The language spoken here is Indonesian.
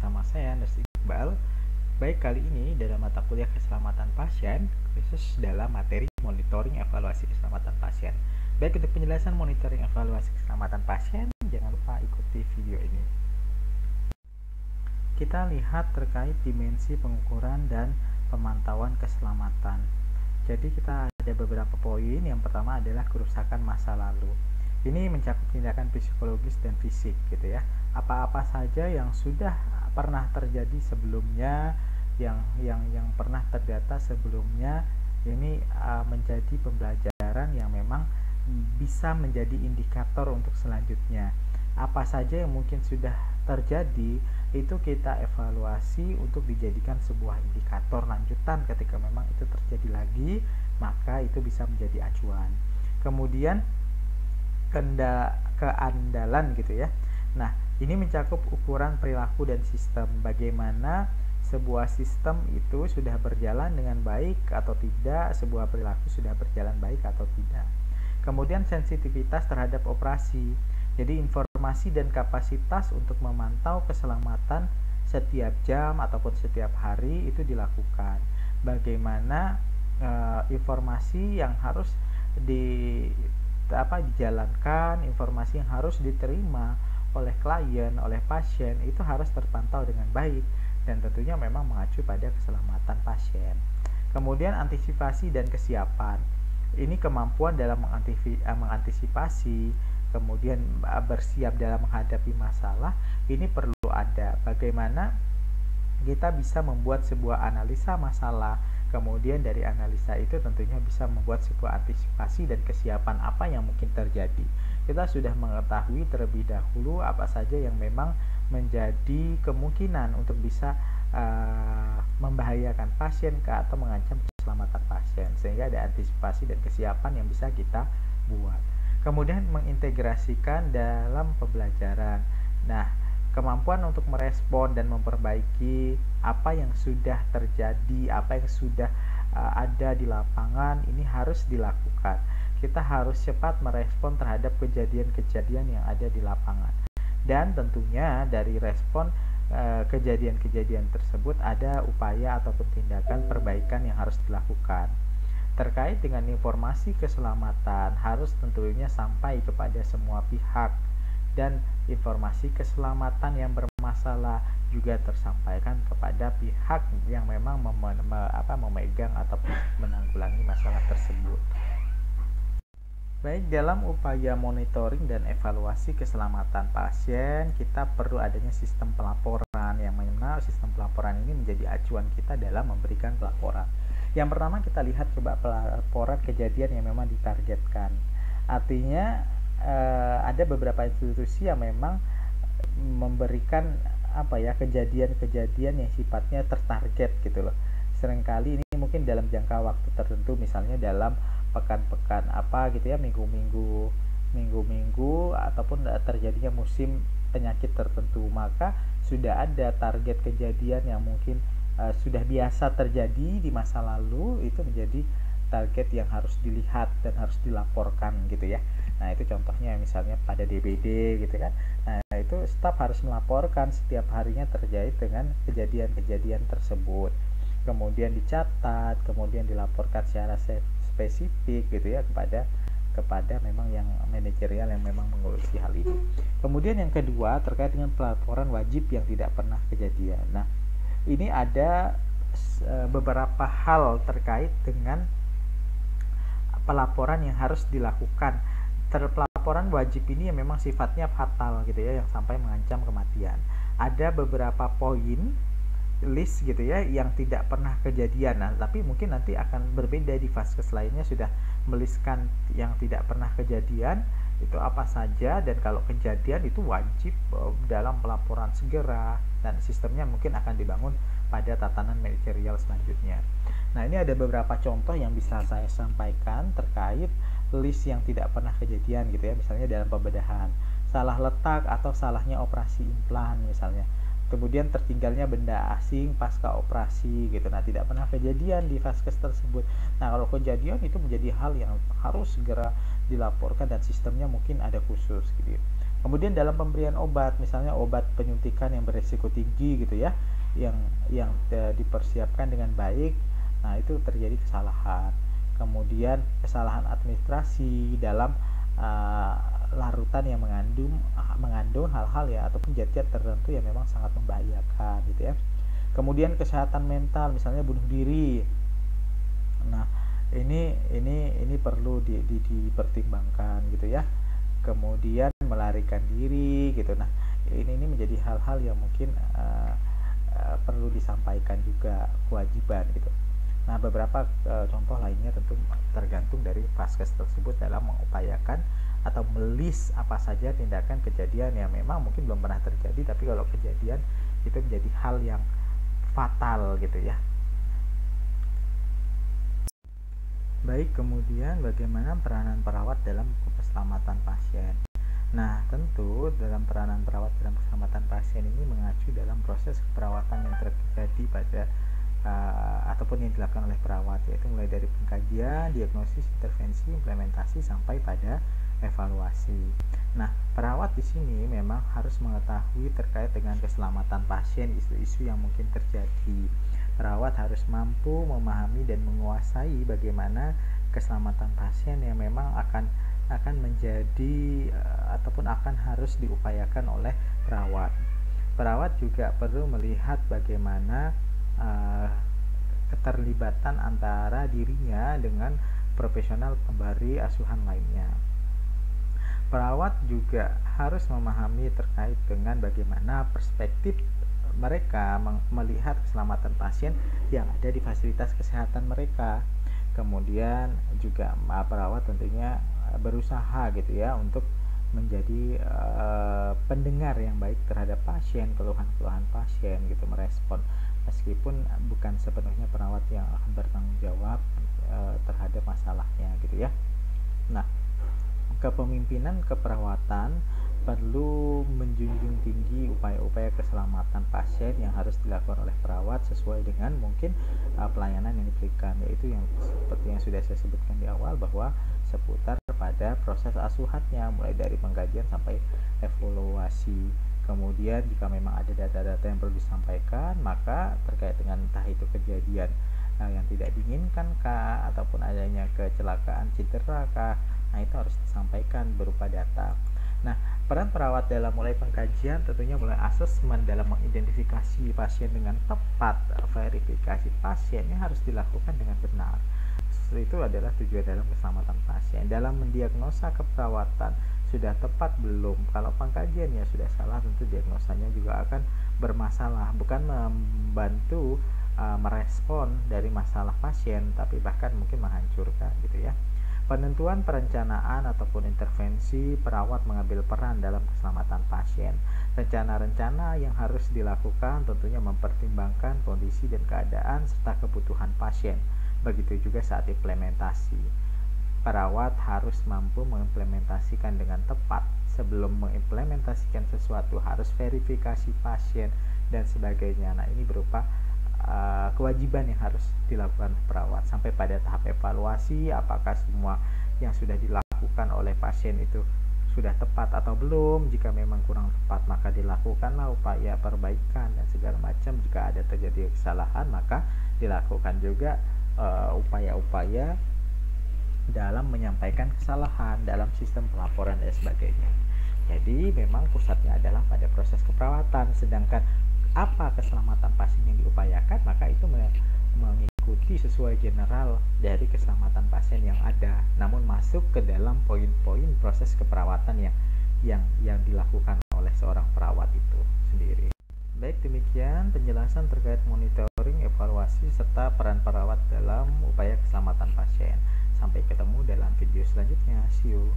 bersama saya Andes Iqbal. Baik, kali ini dalam mata kuliah keselamatan pasien, khusus dalam materi monitoring evaluasi keselamatan pasien. Baik, untuk penjelasan monitoring evaluasi keselamatan pasien, jangan lupa ikuti video ini. Kita lihat terkait dimensi pengukuran dan pemantauan keselamatan. Jadi kita ada beberapa poin. Yang pertama adalah kerusakan masa lalu. Ini mencakup tindakan psikologis dan fisik gitu ya. Apa-apa saja yang sudah pernah terjadi sebelumnya, yang pernah terdata sebelumnya, ini menjadi pembelajaran yang memang bisa menjadi indikator untuk selanjutnya. Apa saja yang mungkin sudah terjadi itu kita evaluasi untuk dijadikan sebuah indikator lanjutan. Ketika memang itu terjadi lagi, maka itu bisa menjadi acuan. Kemudian keandalan gitu ya. Nah, ini mencakup ukuran perilaku dan sistem. Bagaimana sebuah sistem itu sudah berjalan dengan baik atau tidak, sebuah perilaku sudah berjalan baik atau tidak. Kemudian sensitivitas terhadap operasi. Jadi informasi dan kapasitas untuk memantau keselamatan setiap jam ataupun setiap hari itu dilakukan. Bagaimana informasi yang harus dijalankan, informasi yang harus diterima oleh klien, oleh pasien itu harus terpantau dengan baik dan tentunya memang mengacu pada keselamatan pasien. Kemudian antisipasi dan kesiapan. Ini kemampuan dalam mengantisipasi, kemudian bersiap dalam menghadapi masalah, ini perlu ada. Bagaimana kita bisa membuat sebuah analisa masalah, kemudian dari analisa itu tentunya bisa membuat sebuah antisipasi dan kesiapan apa yang mungkin terjadi. Kita sudah mengetahui terlebih dahulu apa saja yang memang menjadi kemungkinan untuk bisa membahayakan pasien atau mengancam keselamatan pasien, sehingga ada antisipasi dan kesiapan yang bisa kita buat. Kemudian mengintegrasikan dalam pembelajaran. Nah, kemampuan untuk merespon dan memperbaiki apa yang sudah terjadi, apa yang sudah ada di lapangan, ini harus dilakukan. Kita harus cepat merespon terhadap kejadian-kejadian yang ada di lapangan. Dan tentunya dari respon kejadian-kejadian tersebut ada upaya ataupun tindakan perbaikan yang harus dilakukan. Terkait dengan informasi keselamatan harus tentunya sampai kepada semua pihak, dan informasi keselamatan yang bermasalah juga tersampaikan kepada pihak yang memang memegang atau menanggulangi masalah tersebut. Baik, dalam upaya monitoring dan evaluasi keselamatan pasien, kita perlu adanya sistem pelaporan, yang mana sistem pelaporan ini menjadi acuan kita dalam memberikan pelaporan. Yang pertama, kita lihat coba pelaporan kejadian yang memang ditargetkan. Artinya ada beberapa institusi yang memang memberikan kejadian-kejadian yang sifatnya tertarget gitu loh. Seringkali ini mungkin dalam jangka waktu tertentu, misalnya dalam pekan-pekan minggu-minggu ataupun terjadinya musim penyakit tertentu, maka sudah ada target kejadian yang mungkin sudah biasa terjadi di masa lalu, itu menjadi target yang harus dilihat dan harus dilaporkan gitu ya. Nah, itu contohnya misalnya pada DBD gitu kan. Nah, itu staf harus melaporkan setiap harinya terkait dengan kejadian-kejadian tersebut. Kemudian dicatat, kemudian dilaporkan secara spesifik gitu ya kepada memang yang manajerial yang memang mengurusi hal ini. Kemudian yang kedua terkait dengan pelaporan wajib yang tidak pernah kejadian. Nah, ini ada beberapa hal terkait dengan pelaporan yang harus dilakukan. Pelaporan wajib ini yang memang sifatnya fatal gitu ya, yang sampai mengancam kematian. Ada beberapa poin list gitu ya yang tidak pernah kejadian. Nah, tapi mungkin nanti akan berbeda di vaskes lainnya sudah meliskan yang tidak pernah kejadian itu apa saja, dan kalau kejadian itu wajib dalam pelaporan segera, dan sistemnya mungkin akan dibangun pada tatanan manajerial selanjutnya. Nah, ini ada beberapa contoh yang bisa saya sampaikan terkait list yang tidak pernah kejadian gitu ya. Misalnya dalam pembedahan, salah letak atau salahnya operasi implan misalnya. Kemudian tertinggalnya benda asing pasca operasi gitu. Nah, tidak pernah kejadian di vaskes tersebut. Nah, kalau kejadian itu menjadi hal yang harus segera dilaporkan dan sistemnya mungkin ada khusus gitu. Kemudian dalam pemberian obat, misalnya obat penyuntikan yang beresiko tinggi gitu ya, yang dipersiapkan dengan baik, nah itu terjadi kesalahan. Kemudian kesalahan administrasi dalam larutan yang mengandung hal-hal ya ataupun zat-zat tertentu yang memang sangat membahayakan gitu ya. Kemudian kesehatan mental, misalnya bunuh diri. Nah, ini perlu dipertimbangkan gitu ya. Kemudian melarikan diri gitu. Nah, ini menjadi hal-hal yang mungkin perlu disampaikan juga, kewajiban gitu. Nah, beberapa contoh lainnya tentu tergantung dari vaskes tersebut dalam mengupayakan atau melis apa saja tindakan kejadian yang memang mungkin belum pernah terjadi, tapi kalau kejadian itu menjadi hal yang fatal gitu ya. Baik, kemudian bagaimana peranan perawat dalam keselamatan pasien. Nah, tentu dalam peranan perawat dalam keselamatan pasien ini mengacu dalam proses keperawatan yang terjadi pada ataupun yang dilakukan oleh perawat, yaitu mulai dari pengkajian, diagnosis, intervensi, implementasi sampai pada evaluasi. Nah, perawat di sini memang harus mengetahui terkait dengan keselamatan pasien, isu-isu yang mungkin terjadi. Perawat harus mampu memahami dan menguasai bagaimana keselamatan pasien yang memang akan menjadi ataupun akan harus diupayakan oleh perawat. Perawat juga perlu melihat bagaimana keterlibatan antara dirinya dengan profesional pemberi asuhan lainnya. Perawat juga harus memahami terkait dengan bagaimana perspektif mereka melihat keselamatan pasien yang ada di fasilitas kesehatan mereka. Kemudian juga perawat tentunya berusaha gitu ya untuk menjadi pendengar yang baik terhadap pasien, keluhan-keluhan pasien gitu, merespon meskipun bukan sepenuhnya perawat yang akan bertanggung jawab terhadap masalahnya gitu ya. Nah, kepemimpinan keperawatan perlu menjunjung tinggi upaya-upaya keselamatan pasien yang harus dilakukan oleh perawat sesuai dengan mungkin pelayanan yang diberikan, yaitu yang seperti yang sudah saya sebutkan di awal bahwa seputar pada proses asuhannya mulai dari pengkajian sampai evaluasi. Kemudian jika memang ada data-data yang perlu disampaikan, maka terkait dengan entah itu kejadian yang tidak diinginkan kah ataupun adanya kecelakaan, cedera kah, nah itu harus disampaikan berupa data. Nah, peran perawat dalam mulai pengkajian tentunya mulai asesmen dalam mengidentifikasi pasien dengan tepat, verifikasi pasiennya harus dilakukan dengan benar. Itu adalah tujuan dalam keselamatan pasien. Dalam mendiagnosa keperawatan sudah tepat belum? Kalau pengkajiannya sudah salah, tentu diagnosanya juga akan bermasalah, bukan membantu merespon dari masalah pasien, tapi bahkan mungkin menghancurkan gitu ya. Penentuan perencanaan ataupun intervensi, perawat mengambil peran dalam keselamatan pasien. Rencana-rencana yang harus dilakukan tentunya mempertimbangkan kondisi dan keadaan serta kebutuhan pasien. Begitu juga saat implementasi. Perawat harus mampu mengimplementasikan dengan tepat. Sebelum mengimplementasikan sesuatu harus verifikasi pasien dan sebagainya. Nah, ini berupa kewajiban yang harus dilakukan perawat sampai pada tahap evaluasi, apakah semua yang sudah dilakukan oleh pasien itu sudah tepat atau belum. Jika memang kurang tepat, maka dilakukanlah upaya perbaikan dan segala macam. Jika ada terjadi kesalahan, maka dilakukan juga upaya-upaya dalam menyampaikan kesalahan dalam sistem pelaporan dan sebagainya. Jadi memang pusatnya adalah pada proses keperawatan, sedangkan apa keselamatan pasien yang diupayakan, maka itu mengikuti sesuai general dari keselamatan pasien yang ada, namun masuk ke dalam poin-poin proses keperawatan yang dilakukan oleh seorang perawat itu sendiri. Baik, demikian penjelasan terkait monitoring, evaluasi, serta peran perawat dalam upaya keselamatan pasien. Sampai ketemu dalam video selanjutnya. See you.